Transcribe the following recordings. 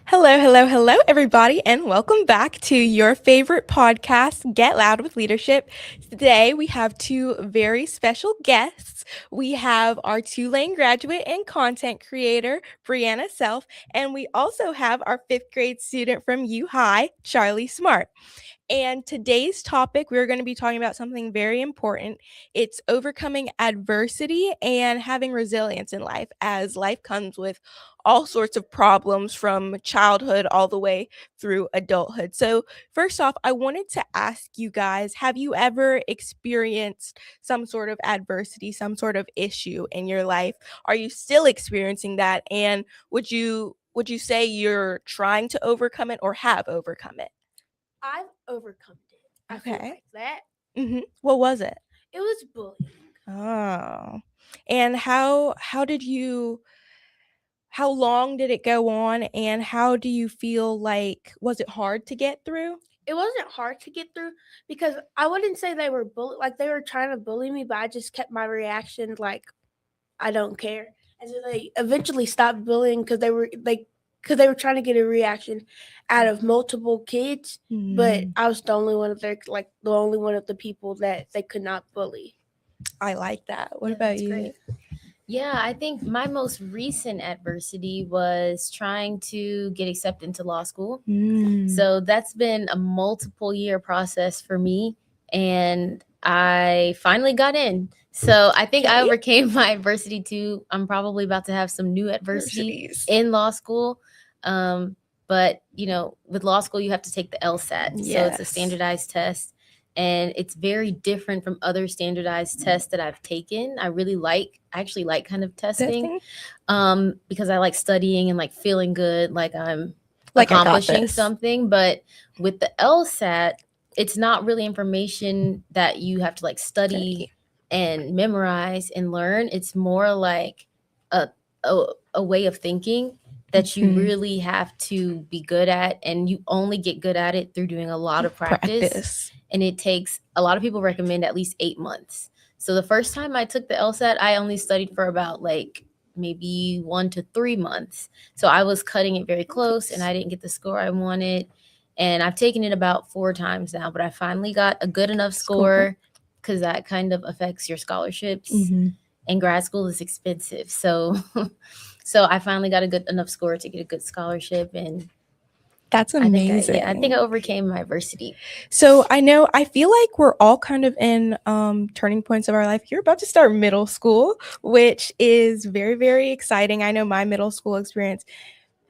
Hello, hello, hello, everybody, and welcome back to your favorite podcast, Get Loud with Leadership. Today, we have two very special guests. We have our Tulane graduate and content creator, Brianna Self, and we also have our fifth grade student from U High, Charlie Smart. And today's topic, we're going to be talking about something very important. It's overcoming adversity and having resilience in life, as life comes with all sorts of problems from childhood all the way through adulthood. So, first off, I wanted to ask you guys, have you ever experienced some sort of adversity, some sort of issue in your life? Are you still experiencing that? And would you say you're trying to overcome it or have overcome it? I've overcome it. I feel Okay. like that. What was it? It was bullying. Oh. And how long did it go on, and how do you feel like was it hard to get through? It wasn't hard to get through because I wouldn't say they were like they were trying to bully me, but I just kept my reaction like I don't care. And so they eventually stopped bullying because they were trying to get a reaction out of multiple kids, but Mm, I was the only one of the only one of the people that they could not bully. I like that. What Yeah, about that's you? great. Yeah, I think my most recent adversity was trying to get accepted into law school. So that's been a multiple year process for me. And I finally got in. So I think I Okay. overcame my adversity too. I'm probably about to have some new adversity Adversities. in law school. But, with law school, you have to take the LSAT. So it's a Yes. standardized test. And it's very different from other standardized tests that I've taken. I actually like kind of testing because I like studying and like feeling good, like I'm Like I got accomplishing this. something. But with the LSAT, it's not really information that you have to like study and memorize and learn. It's more like a a way of thinking that you Mhm. really have to be good at, and you only get good at it through doing a lot of practice. And it takes, a lot of people recommend at least 8 months. So the first time I took the LSAT, I only studied for about like maybe 1 to 3 months. So I was cutting it very close and I didn't get the score I wanted. And I've taken it about 4 times now, but I finally got a good enough score because that kind of affects your scholarships. Mhm. And grad school is expensive. So so I finally got a good enough score to get a good scholarship. And That's I think amazing. I think I overcame my adversity. So I feel like we're all kind of in turning points of our life. You're about to start middle school, which is very, very exciting. I know my middle school experience,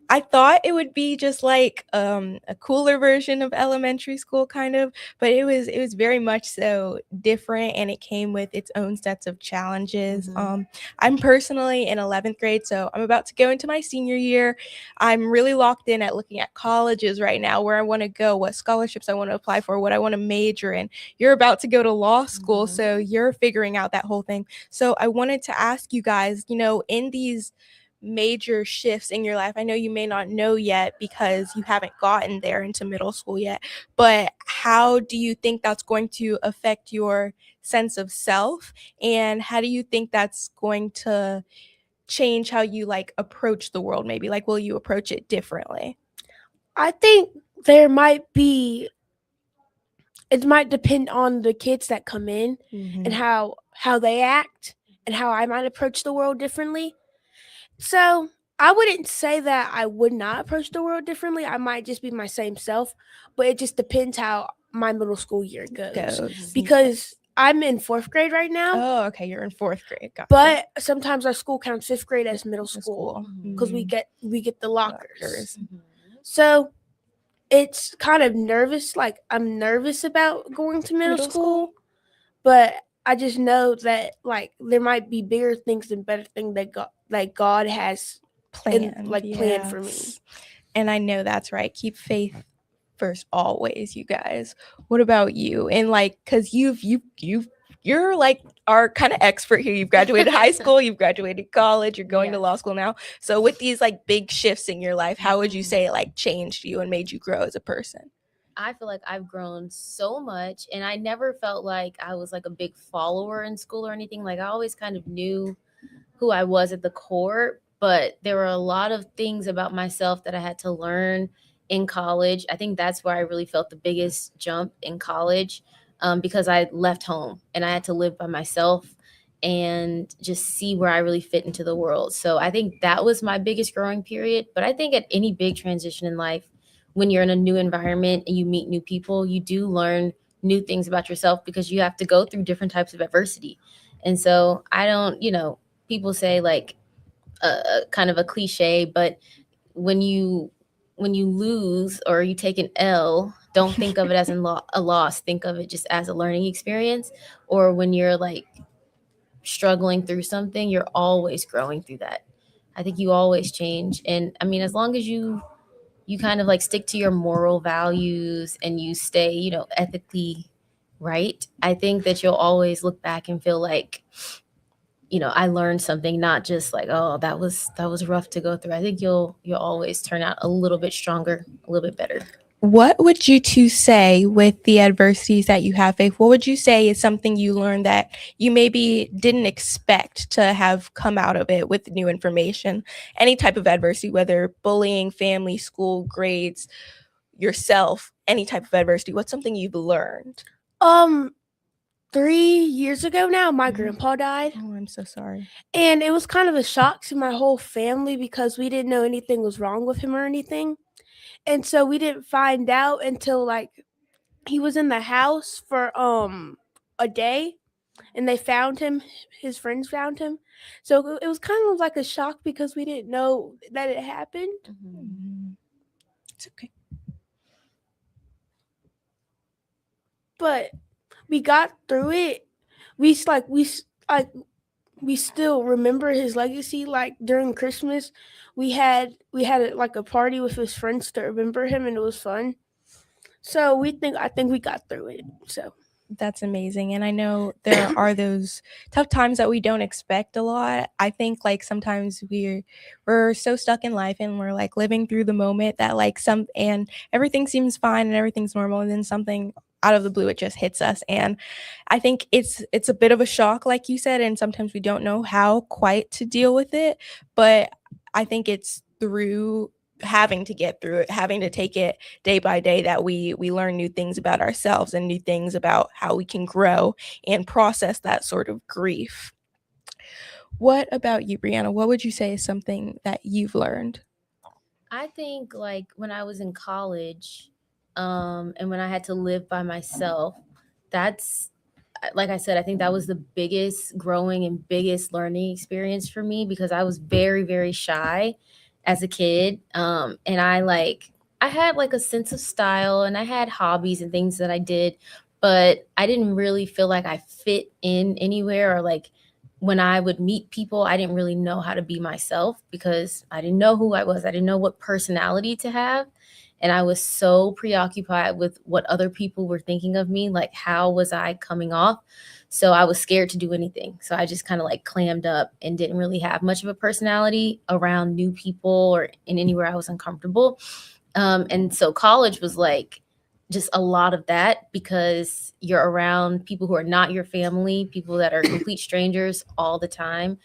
I thought it would be just like a cooler version of elementary school kind of, but it was very much so different, and it came with its own sets of challenges. I'm personally in 11th grade, so I'm about to go into my senior year. I'm really locked in at looking at colleges right now, where I want to go, what scholarships I want to apply for, what I want to major in. You're about to go to law school, so you're figuring out that whole thing. So I wanted to ask you guys, in these major shifts in your life? I know you may not know yet because you haven't gotten there into middle school yet, but how do you think that's going to affect your sense of self? And how do you think that's going to change how you like approach the world? Maybe like, will you approach it differently? I think there might be it might depend on the kids that come in and how they act and how I might approach the world differently. So I wouldn't say that I would not approach the world differently. I might just be my same self, but it just depends how my middle school year goes. Because I'm in fourth grade right now, Oh, okay, you're in fourth grade. Gotcha. but sometimes our school counts fifth grade as middle Middle school school. because we get the lockers. Lockers. So it's kind of nervous. Like I'm nervous about going to middle school, but I just know that like there might be bigger things and better things that God has Planned, planned for me. yes. And I know that's right. Keep faith first always, you guys. What about you? And like, cause you're like our kind of expert here. You've graduated high school, you've graduated college, you're going to law school now. So with these like big shifts in your life, how would you say it like changed you and made you grow as a person? I feel like I've grown so much, and I never felt like I was like a big follower in school or anything. Like I always kind of knew who I was at the core, but there were a lot of things about myself that I had to learn in college. I think that's where I really felt the biggest jump in college, because I left home and I had to live by myself and just see where I really fit into the world. So I think that was my biggest growing period. But I think at any big transition in life, when you're in a new environment and you meet new people, you do learn new things about yourself because you have to go through different types of adversity. And so I don't, people say like kind of a cliche, but when you lose or you take an L, don't think of it as a loss. Think of it just as a learning experience. Or when you're like struggling through something, you're always growing through that. I think you always change. And I mean, as long as you kind of like stick to your moral values and you stay, ethically right, I think that you'll always look back and feel like, I learned something, not just like, oh, that was rough to go through. I think you'll always turn out a little bit stronger, a little bit better. What would you two say with the adversities that you have faced? What would you say is something you learned that you maybe didn't expect to have come out of it with new information? Any type of adversity, whether bullying, family, school, grades, yourself, any type of adversity. What's something you've learned? 3 years ago now, my grandpa died. Oh, I'm so sorry. And it was kind of a shock to my whole family because we didn't know anything was wrong with him or anything. And so we didn't find out until like he was in the house for a day and they found him, his friends found him. So it was kind of like a shock because we didn't know that it happened. It's okay. But we got through it. We still remember his legacy. Like during Christmas, we had like a party with his friends to remember him, and it was fun. So I think we got through it. So that's amazing. And I know there are those tough times that we don't expect a lot. I think like sometimes we're so stuck in life and we're like living through the moment that like and everything seems fine and everything's normal, and then something out of the blue, it just hits us. And I think it's a bit of a shock, like you said, and sometimes we don't know how quite to deal with it. But I think it's through having to get through it, having to take it day by day, that we learn new things about ourselves and new things about how we can grow and process that sort of grief. What about you, Brianna? What would you say is something that you've learned? I think like when I was in college, and when I had to live by myself, that's, like I said, I think that was the biggest growing and biggest learning experience for me because I was very, very shy as a kid. And I had like a sense of style and I had hobbies and things that I did, but I didn't really feel like I fit in anywhere, or like when I would meet people, I didn't really know how to be myself because I didn't know who I was. I didn't know what personality to have. And I was so preoccupied with what other people were thinking of me, like how was I coming off? So I was scared to do anything. So I just kind of like clammed up and didn't really have much of a personality around new people or in anywhere I was uncomfortable. And so college was like just a lot of that because you're around people who are not your family, people that are complete strangers all the time.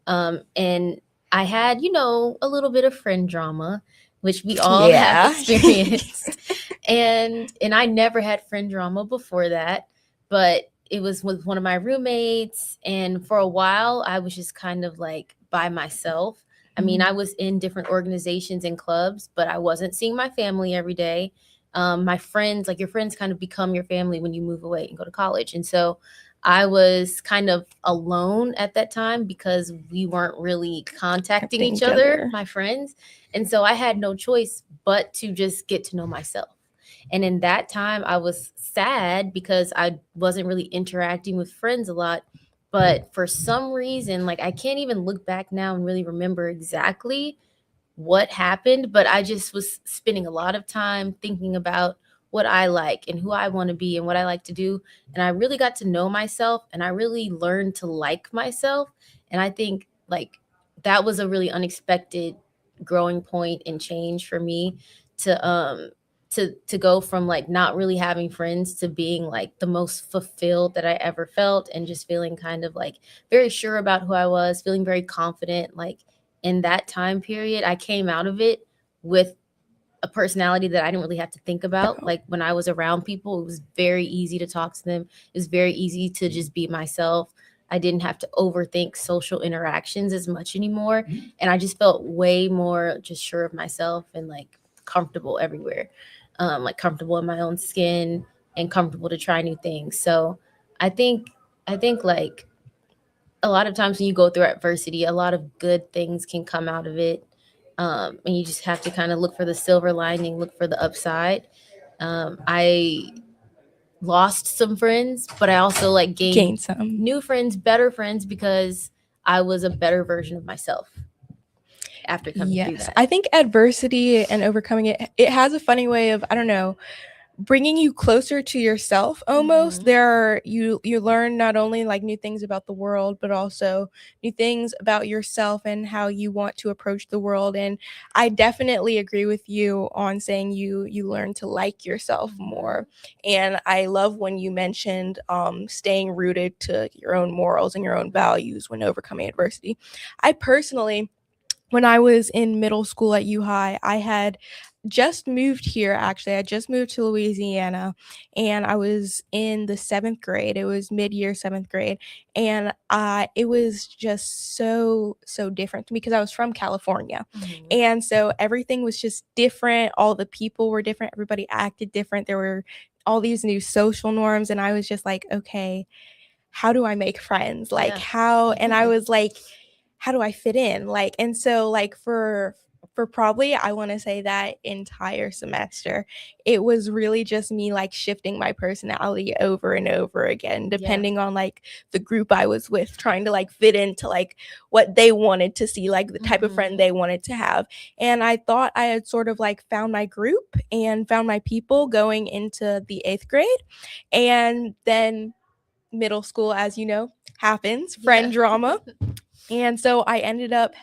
And I had, a little bit of friend drama, which we all have experienced. and I never had friend drama before that, but it was with one of my roommates. And for a while, I was just kind of like by myself. I mean, I was in different organizations and clubs, but I wasn't seeing my family every day. My friends, like your friends kind of become your family when you move away and go to college. And so I was kind of alone at that time because we weren't really contacting each other, my friends. And so I had no choice but to just get to know myself. And in that time, I was sad because I wasn't really interacting with friends a lot. But for some reason, like I can't even look back now and really remember exactly what happened, but I just was spending a lot of time thinking about what I like and who I want to be and what I like to do. And I really got to know myself and I really learned to like myself. And I think like that was a really unexpected growing point and change for me to go from like not really having friends to being like the most fulfilled that I ever felt, and just feeling kind of like very sure about who I was, feeling very confident, like in that time period, I came out of it with a personality that I didn't really have to think about. Like when I was around people, it was very easy to talk to them. It was very easy to just be myself. I didn't have to overthink social interactions as much anymore. And I just felt way more just sure of myself and like comfortable everywhere. Like comfortable in my own skin and comfortable to try new things. So I think like a lot of times when you go through adversity, a lot of good things can come out of it. And you just have to kind of look for the silver lining, look for the upside. I lost some friends, but I also like gained some new friends, better friends, because I was a better version of myself after coming through that. I think adversity and overcoming it has a funny way of, I don't know, bringing you closer to yourself almost. You learn not only like new things about the world, but also new things about yourself and how you want to approach the world. And I definitely agree with you on saying you learn to like yourself more. And I love when you mentioned staying rooted to your own morals and your own values when overcoming adversity. I personally, when I was in middle school at U High, I had just moved here. Actually, I just moved to Louisiana, and I was in the 7th grade. It was mid-year 7th grade, and it was just so different to me because I was from California. And so everything was just different. All the people were different. Everybody acted different. There were all these new social norms, and I was just like, okay, how do I make friends? Like how? And I was like, how do I fit in? Like, and so like for probably, I want to say that entire semester, it was really just me like shifting my personality over and over again, depending on like the group I was with, trying to like fit into like what they wanted to see, like the type of friend they wanted to have. And I thought I had sort of like found my group and found my people going into the 8th grade. And then middle school, as you know, happens, friend drama. And so I ended up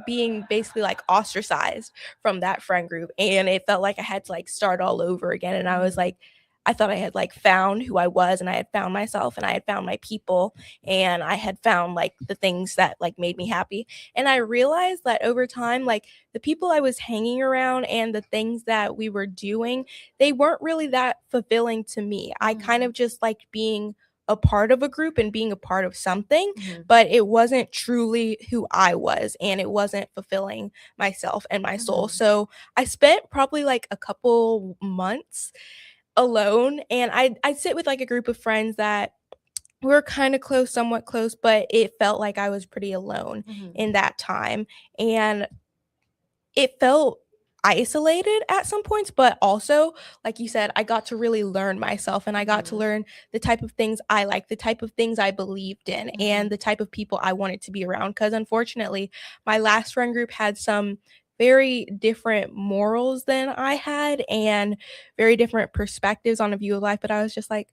being basically like ostracized from that friend group. And it felt like I had to like start all over again. And I was like, I thought I had like found who I was, and I had found myself, and I had found my people, and I had found like the things that like made me happy. And I realized that over time, like the people I was hanging around and the things that we were doing, they weren't really that fulfilling to me. I kind of just liked being a part of a group and being a part of something, but it wasn't truly who I was, and it wasn't fulfilling myself and my soul. So I spent probably like a couple months alone, and I'd sit with like a group of friends that were kind of close, somewhat close, but it felt like I was pretty alone in that time. And it felt isolated at some points, but also, like you said, I got to really learn myself, and I got to learn the type of things I like, the type of things I believed in, and the type of people I wanted to be around. Because unfortunately, my last friend group had some very different morals than I had, and very different perspectives on a view of life. But I was just like,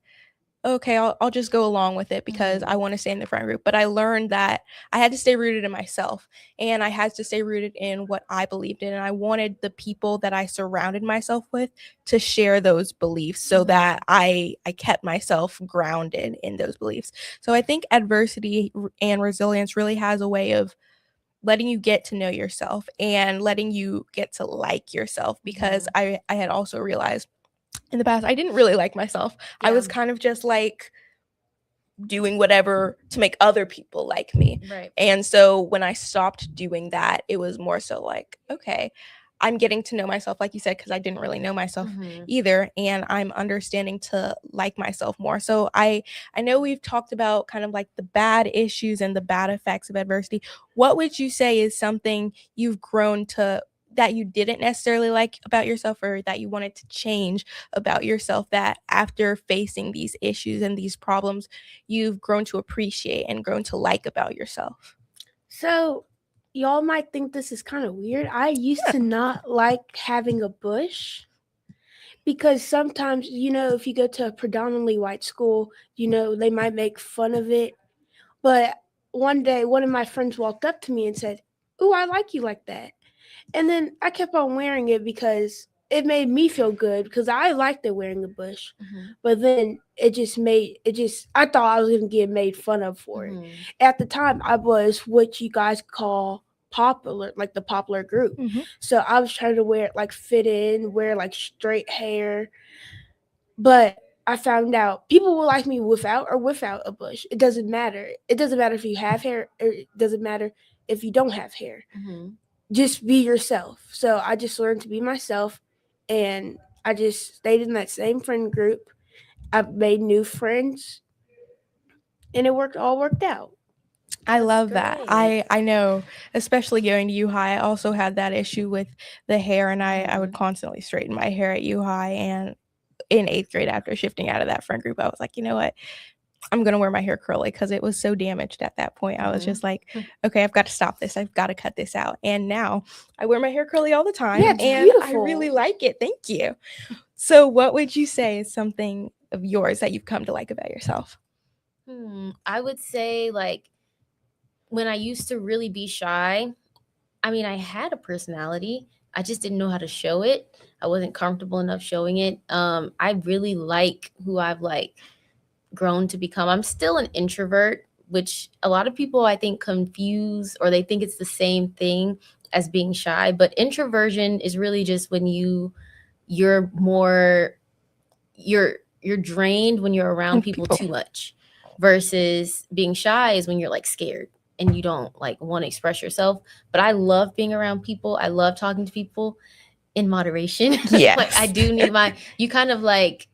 okay, I'll just go along with it because I want to stay in the friend group. But I learned that I had to stay rooted in myself, and I had to stay rooted in what I believed in. And I wanted the people that I surrounded myself with to share those beliefs, so that I kept myself grounded in those beliefs. So I think adversity and resilience really has a way of letting you get to know yourself and letting you get to like yourself, because I had also realized in the past I didn't really like myself. I was kind of just like doing whatever to make other people like me. And so when I stopped doing that, it was more so like, okay, I'm getting to know myself, like you said, because I didn't really know myself either, and I'm understanding to like myself more. So I know we've talked about kind of like the bad issues and the bad effects of adversity. What would you say is something you've grown to, that you didn't necessarily like about yourself, or that you wanted to change about yourself, that after facing these issues and these problems, you've grown to appreciate and grown to like about yourself? So y'all might think this is kind of weird. I used to not like having a bush, because sometimes, if you go to a predominantly white school, they might make fun of it. But one day, one of my friends walked up to me and said, "Ooh, I like you like that." And then I kept on wearing it because it made me feel good, because I liked it wearing a bush. But then I thought I was going to get made fun of for it. At the time, I was what you guys call popular, like the popular group. Mhm. So I was trying to wear like fit in, wear like straight hair. But I found out people will like me without a bush. It doesn't matter. It doesn't matter if you have hair, or it doesn't matter if you don't have hair. Mm-hmm. Just be yourself. So I just learned to be myself, and I just stayed in that same friend group. I made new friends, and all worked out. I love that. great. I know, especially going to U High, I also had that issue with the hair, and I would constantly straighten my hair at U High. And in 8th grade, after shifting out of that friend group, I was like, you know what? I'm going to wear my hair curly because it was so damaged at that point. I was just like, okay, I've got to stop this. I've got to cut this out. And now I wear my hair curly all the time. Yeah, it's and beautiful. I really like it. Thank you. So what would you say is something of yours that you've come to like about yourself? I would say, like, when I used to really be shy, I mean, I had a personality. I just didn't know how to show it. I wasn't comfortable enough showing it. I really like who I've like grown to become. I'm still an introvert, which a lot of people I think confuse, or they think it's the same thing as being shy. But introversion is really just when you're more you're drained when you're around people too much, versus being shy is when you're like scared and you don't like want to express yourself. But I love being around people. I love talking to people in moderation. Yes. Like I do need you kind of like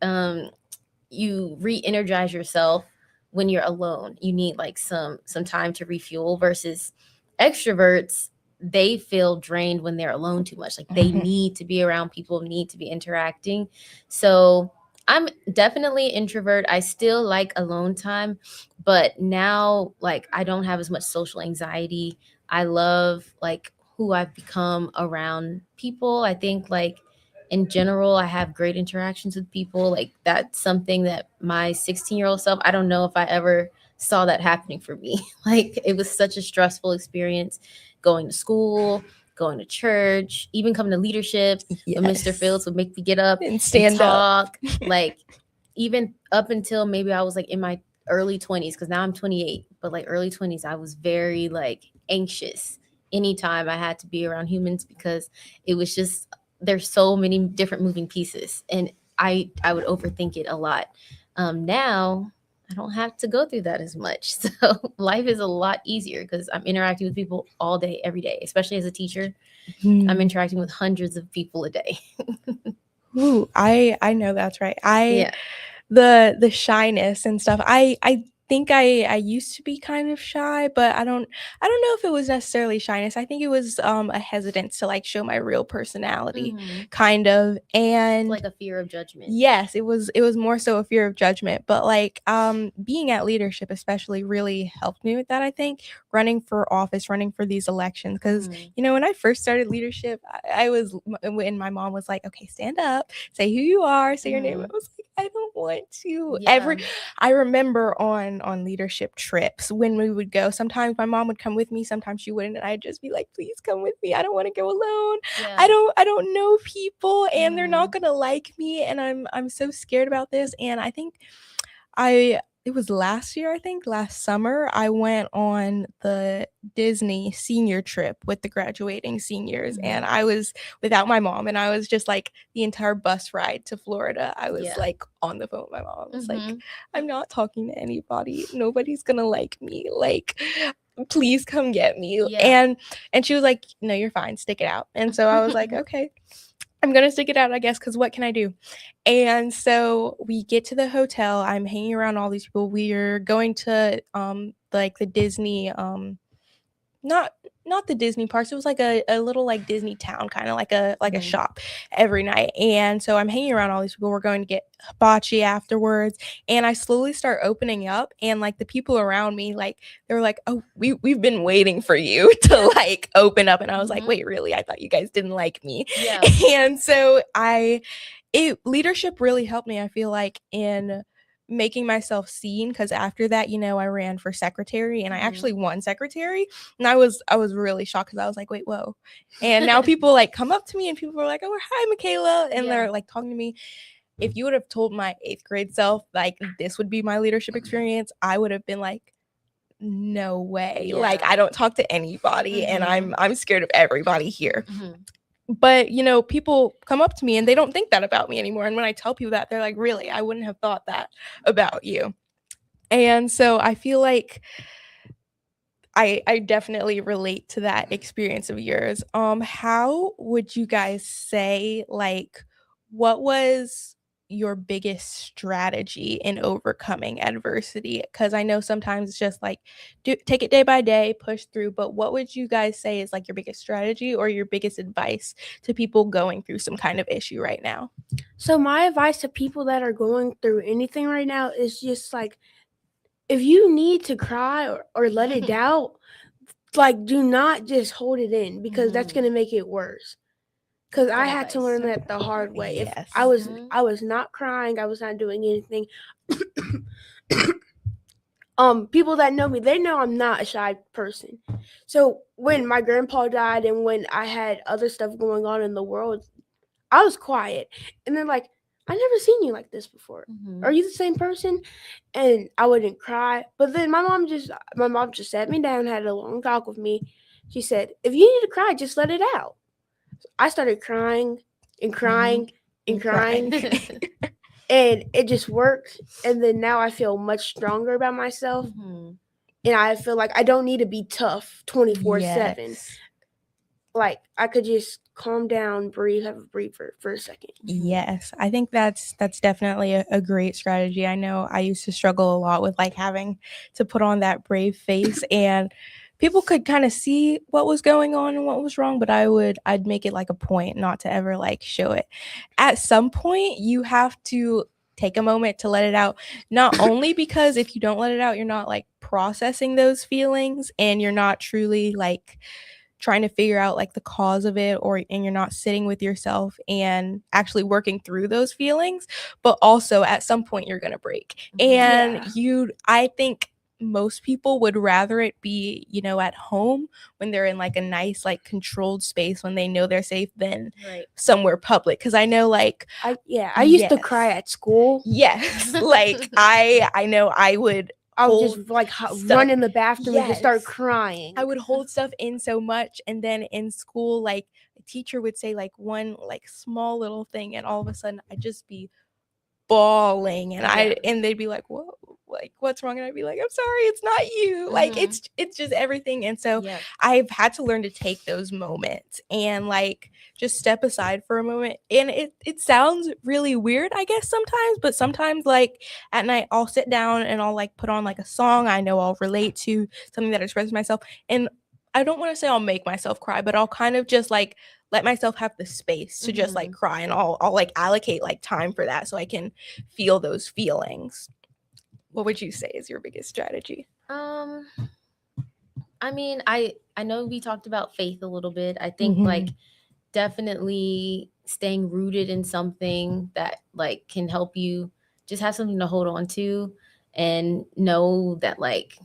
you re-energize yourself when you're alone. You need like some time to refuel, versus extroverts, they feel drained when they're alone too much. Like they need to be around people, need to be interacting. So I'm definitely an introvert. I still like alone time, but now like I don't have as much social anxiety. I love like who I've become around people. I think like in general, I have great interactions with people. Like that's something that my 16-year-old self, I don't know if I ever saw that happening for me. Like it was such a stressful experience going to school, going to church, even coming to leadership. Yes. Mr. Fields would make me get up and stand talk. Like even up until maybe I was like in my early 20s, because now I'm 28, but like early 20s, I was very like anxious anytime I had to be around humans, because it was just, there's so many different moving pieces, and I would overthink it a lot. Now I don't have to go through that as much. So life is a lot easier because I'm interacting with people all day, every day, especially as a teacher. I'm interacting with hundreds of people a day. Ooh, I know that's right. The shyness and stuff. I think I used to be kind of shy, but I don't know if it was necessarily shyness. I think it was a hesitance to like show my real personality, kind of, and like a fear of judgment. Yes, it was more so a fear of judgment, but like being at leadership especially really helped me with that. I think running for office, running for these elections, because you know, when I first started leadership, I was, when my mom was like, okay, stand up, say who you are, say your name, I was like, I don't want to. I remember on leadership trips when we would go, sometimes my mom would come with me, sometimes she wouldn't, and I'd just be like, please come with me, I don't want to go alone. I don't know people, and they're not gonna like me, and I'm so scared about this. And I think it was last summer, I went on the Disney senior trip with the graduating seniors, and I was without my mom, and I was just like the entire bus ride to Florida, I was like on the phone with my mom. I was like, I'm not talking to anybody, nobody's gonna like me, like please come get me. And she was like, no, you're fine, stick it out. And so I was like, okay, I'm gonna stick it out, I guess, because what can I do? And so we get to the hotel, I'm hanging around all these people, we're going to like the Disney not the Disney parks, it was like a little like Disney town, kind of like a shop every night. And so I'm hanging around all these people, we're going to get hibachi afterwards, and I slowly start opening up, and like the people around me, like they were like, oh, we've been waiting for you to like open up. And I was like, wait, really? I thought you guys didn't like me. And so leadership really helped me, I feel like, in making myself seen, because after that, you know, I ran for secretary, and I actually won secretary, and I was really shocked, because I was like, wait, whoa. And now people like come up to me, and people are like, oh, hi, Michaela, and they're like talking to me. If you would have told my 8th grade self like this would be my leadership experience, I would have been like, no way. Yeah. Like, I don't talk to anybody, and I'm scared of everybody here. Mhm. But, people come up to me and they don't think that about me anymore. And when I tell people that, they're like, really? I wouldn't have thought that about you. And so I feel like I definitely relate to that experience of yours. How would you guys say, like, what was your biggest strategy in overcoming adversity? Because I know sometimes it's just like take it day by day, push through. But what would you guys say is like your biggest strategy or your biggest advice to people going through some kind of issue right now? So my advice to people that are going through anything right now is just like, if you need to cry or let it out, like, do not just hold it in, because that's going to make it worse. Because I had to learn that the hard way. Yes. If I was not crying, I was not doing anything. People that know me, they know I'm not a shy person. So when my grandpa died and when I had other stuff going on in the world, I was quiet. And they're like, I never seen you like this before. Are you the same person? And I wouldn't cry. But then my mom just sat me down, had a long talk with me. She said, if you need to cry, just let it out. I started crying and crying and crying. And it just worked. And then now I feel much stronger about myself. And I feel like I don't need to be tough 24/7. Like, I could just calm down, breathe, have a breather for a second. Yes, I think that's definitely a great strategy. I know I used to struggle a lot with like having to put on that brave face, and people could kind of see what was going on and what was wrong, but I'd make it like a point not to ever like show it. At some point, you have to take a moment to let it out, not only because if you don't let it out, you're not like processing those feelings and you're not truly like trying to figure out like the cause of it, and you're not sitting with yourself and actually working through those feelings, but also at some point you're gonna break. And I think most people would rather it be, at home when they're in like a nice, like controlled space when they know they're safe than somewhere public. Cause I know like I used to cry at school. Yes. Like I know I would just like run in the bathroom and just start crying. I would hold stuff in so much, and then in school, like a teacher would say like one like small little thing, and all of a sudden I'd just be bawling, and they'd be like, "Whoa, like what's wrong?" And I'd be like, "I'm sorry, it's not you." Like it's just everything. And so I've had to learn to take those moments and like just step aside for a moment. And it sounds really weird, I guess, sometimes, but sometimes like at night I'll sit down and I'll like put on like a song I know I'll relate to, something that expresses myself. And I don't want to say I'll make myself cry, but I'll kind of just like let myself have the space to just like cry, and I'll like allocate like time for that so I can feel those feelings. What would you say is your biggest strategy? I mean, I know we talked about faith a little bit. I think like definitely staying rooted in something that like can help you just have something to hold on to and know that like,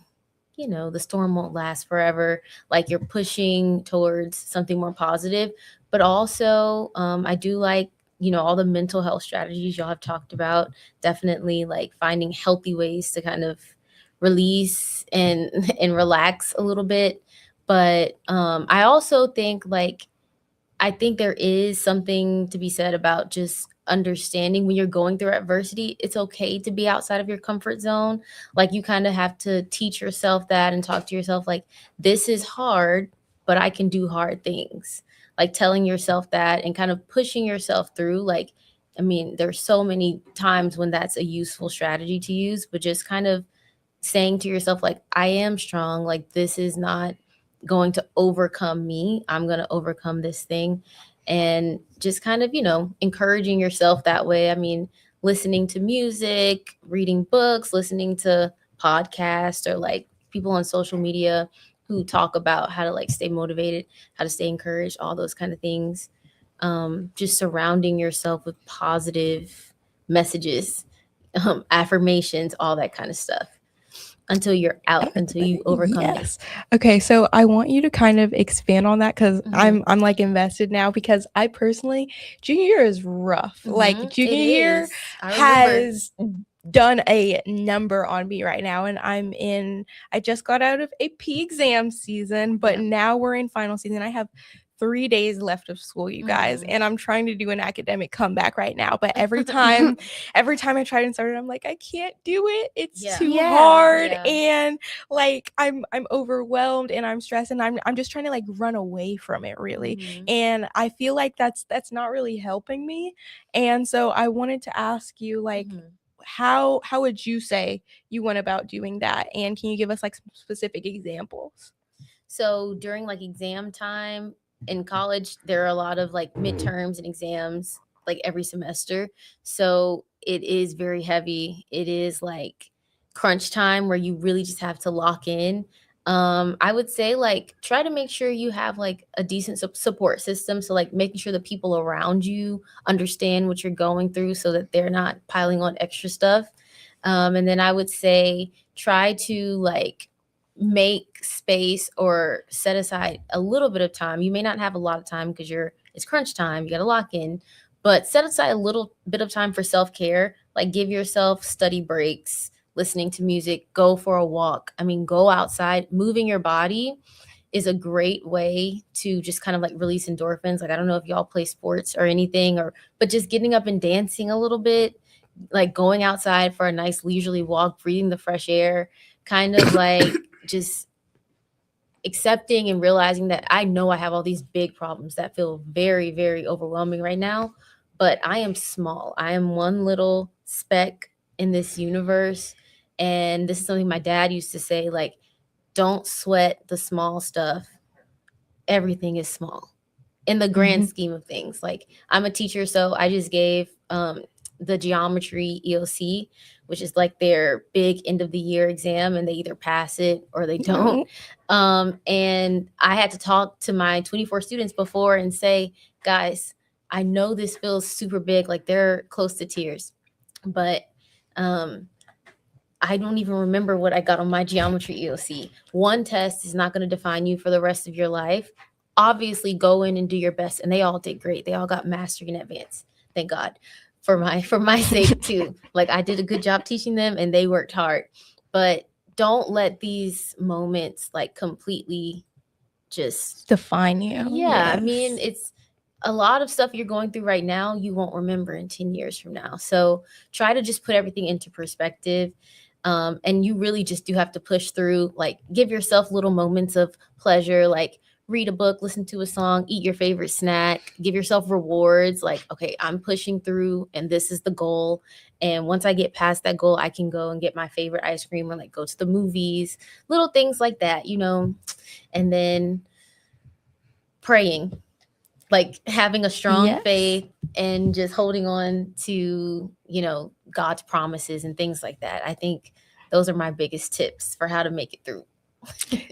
the storm won't last forever. Like you're pushing towards something more positive, but also I do like, all the mental health strategies y'all have talked about. Definitely like finding healthy ways to kind of release and relax a little bit. But I also think like, I think there is something to be said about just understanding when you're going through adversity, it's okay to be outside of your comfort zone. Like you kind of have to teach yourself that and talk to yourself like, this is hard, but I can do hard things. Like telling yourself that and kind of pushing yourself through. Like, I mean, there's so many times when that's a useful strategy to use, but just kind of saying to yourself, like, I am strong. Like, this is not going to overcome me. I'm going to overcome this thing. And just kind of, encouraging yourself that way. I mean, listening to music, reading books, listening to podcasts, or like people on social media who talk about how to like stay motivated, how to stay encouraged, all those kind of things. Just surrounding yourself with positive messages, affirmations, all that kind of stuff. Until you're out, until you overcome it. Okay, so I want you to kind of expand on that because I'm like invested now, because I personally, junior year is rough. Like junior year has done a number on me right now, and I just got out of AP exam season, but now we're in final season. I have 3 days left of school, you guys, and I'm trying to do an academic comeback right now, but every time I try and start it, I'm like, I can't do it. It's too hard, and like I'm overwhelmed and I'm stressed, and I'm just trying to like run away from it, really. And I feel like that's not really helping me. And so I wanted to ask you, like, how would you say you went about doing that? And can you give us like some specific examples? So during like exam time in college, there are a lot of like midterms and exams like every semester. So it is very heavy. It is like crunch time where you really just have to lock in. I would say like try to make sure you have like a decent support system. So like making sure the people around you understand what you're going through so that they're not piling on extra stuff. And then I would say try to like make space or set aside a little bit of time. You may not have a lot of time because it's crunch time, you got to lock in, but set aside a little bit of time for self-care. Like give yourself study breaks, listening to music, go for a walk. I mean, go outside. Moving your body is a great way to just kind of like release endorphins. Like I don't know if y'all play sports or anything, but just getting up and dancing a little bit, like going outside for a nice leisurely walk, breathing the fresh air, kind of like just accepting and realizing that I know I have all these big problems that feel very, very overwhelming right now, but I am small. I am one little speck in this universe. And this is something my dad used to say, like, don't sweat the small stuff. Everything is small in the grand scheme of things. Like I'm a teacher, so I just gave the geometry EOC, which is like their big end of the year exam, and they either pass it or they don't. And I had to talk to my 24 students before and say, guys, I know this feels super big, like they're close to tears, but I don't even remember what I got on my geometry EOC. One test is not going to define you for the rest of your life. Obviously, go in and do your best. And they all did great. They all got mastery in advance. Thank God. For my sake too. Like I did a good job teaching them and they worked hard. But don't let these moments like completely just define you. Yeah. Yes. I mean, it's a lot of stuff you're going through right now, you won't remember in 10 years from now. So try to just put everything into perspective. And you really just do have to push through, like give yourself little moments of pleasure, like read a book, listen to a song, eat your favorite snack, give yourself rewards. Like, okay, I'm pushing through and this is the goal. And once I get past that goal, I can go and get my favorite ice cream or like go to the movies, little things like that, you know, and then praying, like having a strong faith and just holding on to, you know, God's promises and things like that. I think those are my biggest tips for how to make it through.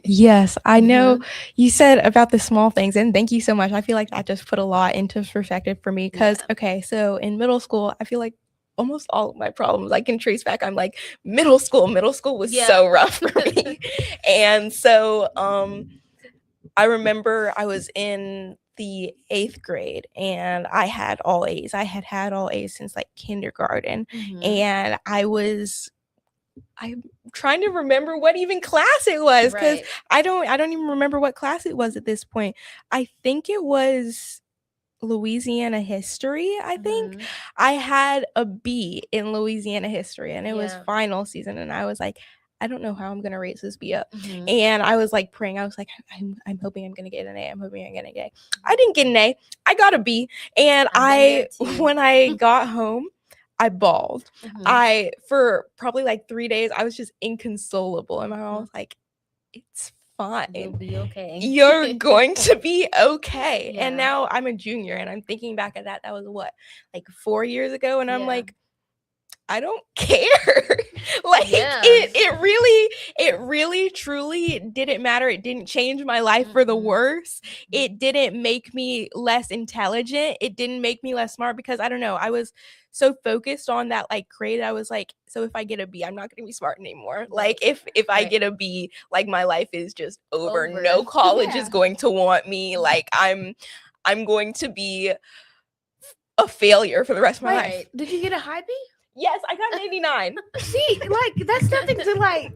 Yes, I know you said about the small things, and thank you so much. I feel like that just put a lot into perspective for me because, okay, so in middle school, I feel like almost all of my problems I can trace back. I'm like, middle school was so rough for me. And so I remember I was in the 8th grade and I had all A's. I had all A's since like kindergarten. And I'm trying to remember what even class it was because I don't even remember what class it was at this point. I think it was Louisiana history. I think I had a B in Louisiana history and it was final season and I was like, I don't know how I'm gonna raise this B up. And I was like praying. I was like, I'm hoping I'm gonna get an A. I'm hoping I'm gonna get an A. I didn't get an A. I got a B. And when I got home, I bawled. For probably like 3 days, I was just inconsolable. And my mom was like, it's fine. You'll be okay. You're going to be okay. And now I'm a junior and I'm thinking back at that. That was what, like 4 years ago? And I'm like, I don't care. Like it really truly didn't matter. It didn't change my life for the worse. It didn't make me less intelligent. It didn't make me less smart because I don't know. I was so focused on that like grade. I was like, so if I get a B, I'm not going to be smart anymore. Like if I get a B, like my life is just over. No college is going to want me. Like I'm going to be a failure for the rest of my life. Did you get a high B? Yes, I got an 89. See, like that's nothing to like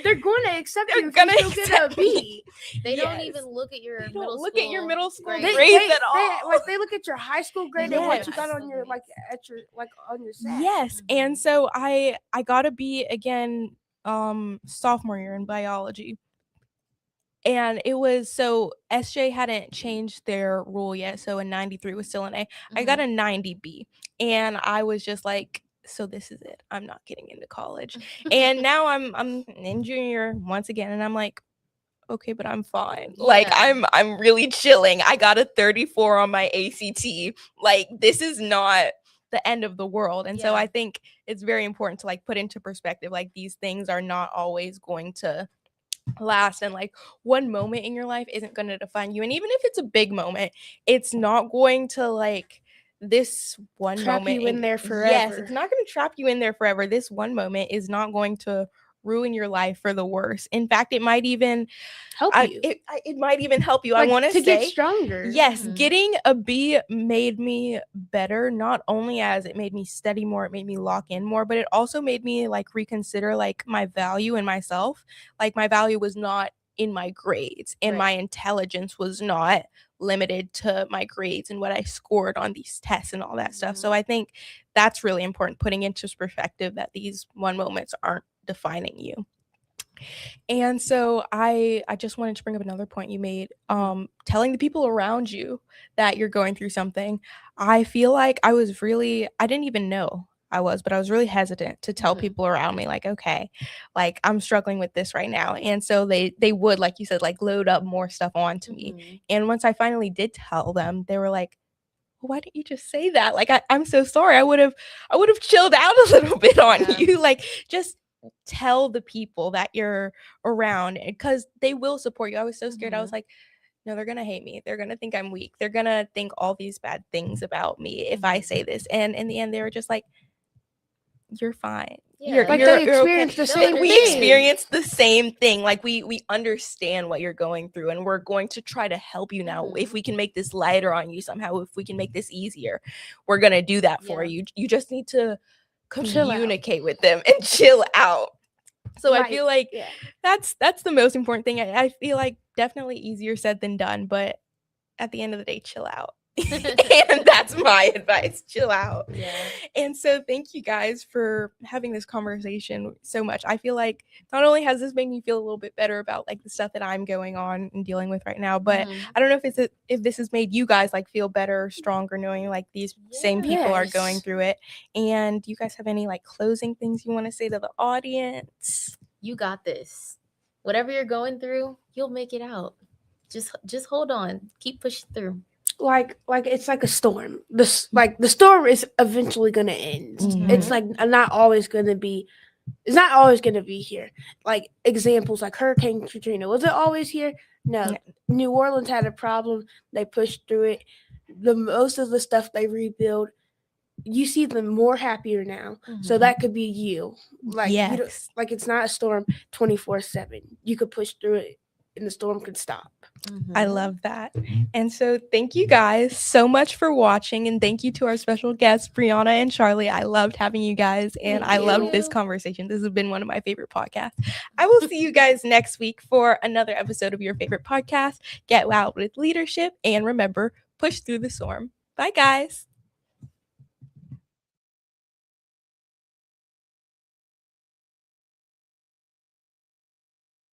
they're going to accept They're you if gonna you still get a accept me. B. They don't Yes. even look at your They don't middle look school at your middle school grades. grades at all. They look at your high school grade and what you got Yes. on your like at your like on your SAT. Yes, and so I got a B again sophomore year in biology. And it was so SJ hadn't changed their rule yet, so a 93 was still an A. I got a 90 B, and I was just like, so this is it. I'm not getting into college. And now I'm in junior year once again, and I'm like, okay, but I'm fine. Like Yeah. I'm really chilling. I got a 34 on my ACT. Like this is not the end of the world. And so Yeah. I think it's very important to like put into perspective like these things are not always going to last, and like one moment in your life isn't going to define you, and even if it's a big moment, it's not going to like this one Trap moment you in there yes, forever. it's not going to trap you in there forever. This one moment is not going to ruin your life for the worse. In fact, it might even Help you. it might even help you. Like, I want to say get stronger. yes, Mhm. getting a B made me better, not only as it made me study more, it made me lock in more, but it also made me like reconsider like my value in myself. Like my value was not in my grades, and my Right. intelligence was not limited to my grades and what I scored on these tests and all that stuff. So Mhm. I think that's really important, putting into perspective that these one moments aren't defining you. And so I just wanted to bring up another point you made. Telling the people around you that you're going through something. I feel like I didn't even know I was, but I was really hesitant to tell Mhm. people around me like, okay, like I'm struggling with this right now. And so they would, like you said, like load up more stuff onto me. Mhm. And once I finally did tell them, they were like, why didn't you just say that? Like I'm so sorry. I would have chilled out a little bit on Yeah. you. Like just tell the people that you're around, because they will support you. I was so scared. I was Mhm. like, no, they're gonna hate me. They're gonna think I'm weak. They're gonna think all these bad things about me if I Mhm. say this. And in the end, they were just like, you're fine. Yeah. Like, You're they experienced the They'll same we thing. experienced the same thing. Like we understand what you're going through, and we're going to try to help you now. Mhm. If we can make this lighter on you somehow, if we can make this easier, we're gonna do that for Yeah. you. You just need to Chill out. communicate with them and chill out. So I Right, feel like yeah. that's the most important thing. I feel like definitely easier said than done, but at the end of the day, chill out. And that's my advice. Chill out. Yeah. And so thank you guys for having this conversation so much. I feel like not only has this made me feel a little bit better about like the stuff that I'm going on and dealing with right now, but Mhm. I don't know if this has made you guys like feel better, stronger, knowing like these same people are going Yes. through it. And do you guys have any like closing things you want to say to the audience? You got this. Whatever you're going through, you'll make it out. Just hold on. Keep pushing through. Like it's like a storm. The storm is eventually gonna end. It's Mhm. like not always gonna be. It's not always gonna be here. Like examples like Hurricane Katrina. Was it always here? No. No. New Orleans had a problem. They pushed through it. The most of the stuff they rebuild, you see them more happier now. So Mhm. that could be you. Like you don't, Yes. like it's not a storm 24/7. You could push through it, and the storm could stop. I Mhm. love that. And so thank you guys so much for watching, and thank you to our special guests, Brianna and Charlie. I loved having you guys, and Thank I loved this you. conversation. This has been one of my favorite podcasts. I will see you guys next week for another episode of your favorite podcast, Get Out with Leadership, and remember, push through the storm. Bye, guys.